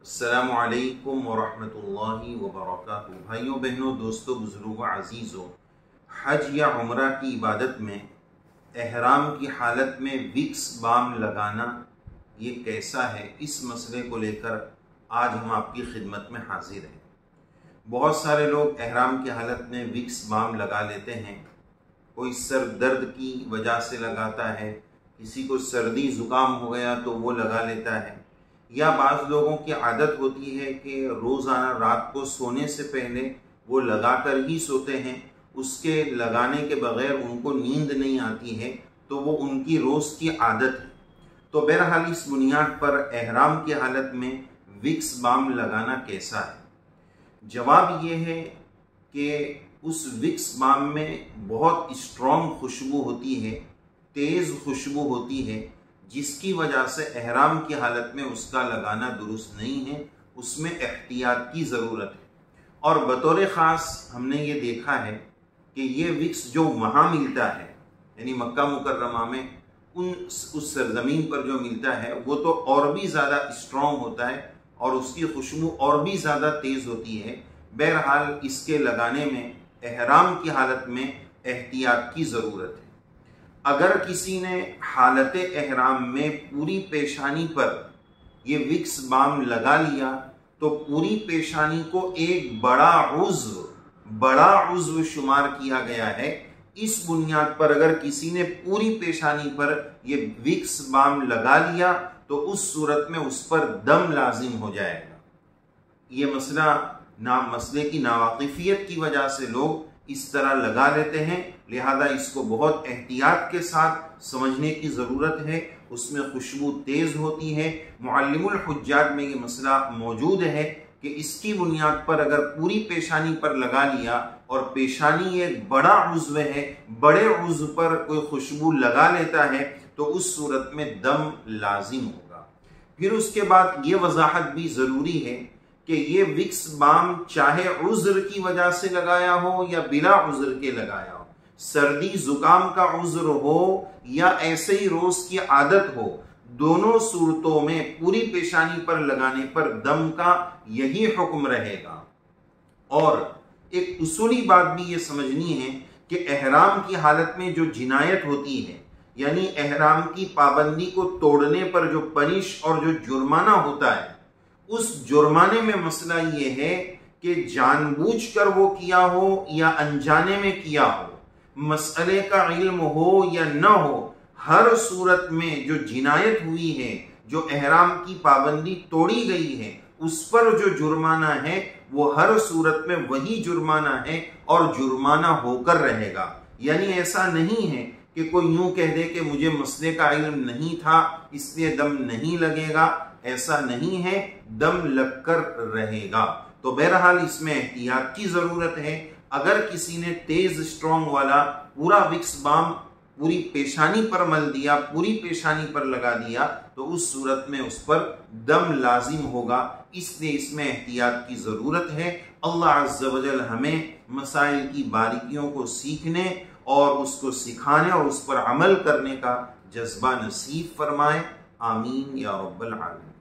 السلام علیکم ورحمۃ اللہ وبرکاتہ۔ بھائیوں بہنوں، دوستوں، بزرگوں، عزیزوں، حج یا عمرہ کی عبادت میں احرام کی حالت میں وکس بام لگانا یہ کیسا ہے، اس مسئلے کو لے کر آج ہم آپ کی خدمت میں حاضر ہیں۔ بہت سارے لوگ احرام کی حالت میں وکس بام لگا لیتے ہیں۔ کوئی سر درد کی وجہ سے لگاتا ہے، کسی کو سردی زکام ہو گیا تو وہ لگا لیتا ہے، یا بعض لوگوں کی عادت ہوتی ہے کہ روزانہ رات کو سونے سے پہلے وہ لگا کر ہی سوتے ہیں، اس کے لگانے کے بغیر ان کو نیند نہیں آتی ہے، تو وہ ان کی روز کی عادت ہے۔ تو بہرحال اس بنیاد پر احرام کی حالت میں وکس بام لگانا کیسا ہے؟ جواب یہ ہے کہ اس وکس بام میں بہت اسٹرانگ خوشبو ہوتی ہے، تیز خوشبو ہوتی ہے، جس کی وجہ سے احرام کی حالت میں اس کا لگانا درست نہیں ہے، اس میں احتیاط کی ضرورت ہے۔ اور بطور خاص ہم نے یہ دیکھا ہے کہ یہ وکس جو وہاں ملتا ہے، یعنی مکہ مکرمہ میں اس سرزمین پر جو ملتا ہے، وہ تو اور بھی زیادہ اسٹرانگ ہوتا ہے اور اس کی خوشبو اور بھی زیادہ تیز ہوتی ہے۔ بہرحال اس کے لگانے میں احرام کی حالت میں احتیاط کی ضرورت ہے۔ اگر کسی نے حالت احرام میں پوری پیشانی پر یہ وکس بام لگا لیا تو پوری پیشانی کو ایک بڑا عضو شمار کیا گیا ہے۔ اس بنیاد پر اگر کسی نے پوری پیشانی پر یہ وکس بام لگا لیا تو اس صورت میں اس پر دم لازم ہو جائے گا۔ یہ مسئلے کی ناواقفیت کی وجہ سے لوگ اس طرح لگا لیتے ہیں، لہذا اس کو بہت احتیاط کے ساتھ سمجھنے کی ضرورت ہے۔ اس میں خوشبو تیز ہوتی ہے۔ معلم الحجاج میں یہ مسئلہ موجود ہے کہ اس کی بنیاد پر اگر پوری پیشانی پر لگا لیا اور پیشانی ایک بڑا عضو ہے، بڑے عضو پر کوئی خوشبو لگا لیتا ہے تو اس صورت میں دم لازم ہوگا۔ پھر اس کے بعد یہ وضاحت بھی ضروری ہے کہ یہ وکس بام چاہے عذر کی وجہ سے لگایا ہو یا بلا عذر کے لگایا ہو، سردی زکام کا عذر ہو یا ایسے ہی روز کی عادت ہو، دونوں صورتوں میں پوری پیشانی پر لگانے پر دم کا یہی حکم رہے گا۔ اور ایک اصولی بات بھی یہ سمجھنی ہے کہ احرام کی حالت میں جو جنایت ہوتی ہے، یعنی احرام کی پابندی کو توڑنے پر جو پنش اور جو جرمانہ ہوتا ہے، اس جرمانے میں مسئلہ یہ ہے کہ جان بوجھ کر وہ کیا ہو یا انجانے میں کیا ہو، مسئلے کا علم ہو یا نہ ہو، ہر صورت میں جو جنایت ہوئی ہے، جو احرام کی پابندی توڑی گئی ہے، اس پر جو جرمانہ ہے وہ ہر صورت میں وہی جرمانہ ہے اور جرمانہ ہو کر رہے گا۔ یعنی ایسا نہیں ہے کہ کوئی یوں کہہ دے کہ مجھے مسئلے کا علم نہیں تھا اس لیے دم نہیں لگے گا، ایسا نہیں ہے، دم لگ کر رہے گا۔ تو بہرحال اس میں احتیاط کی ضرورت ہے۔ اگر کسی نے تیز اسٹرانگ والا پورا وکس بام پوری پیشانی پر مل دیا، پوری پیشانی پر لگا دیا، تو اس صورت میں اس پر دم لازم ہوگا، اس لیے اس میں احتیاط کی ضرورت ہے۔ اللہ عز و جل ہمیں مسائل کی باریکیوں کو سیکھنے اور اس کو سکھانے اور اس پر عمل کرنے کا جذبہ نصیب فرمائے۔ آمین یا رب العالمین۔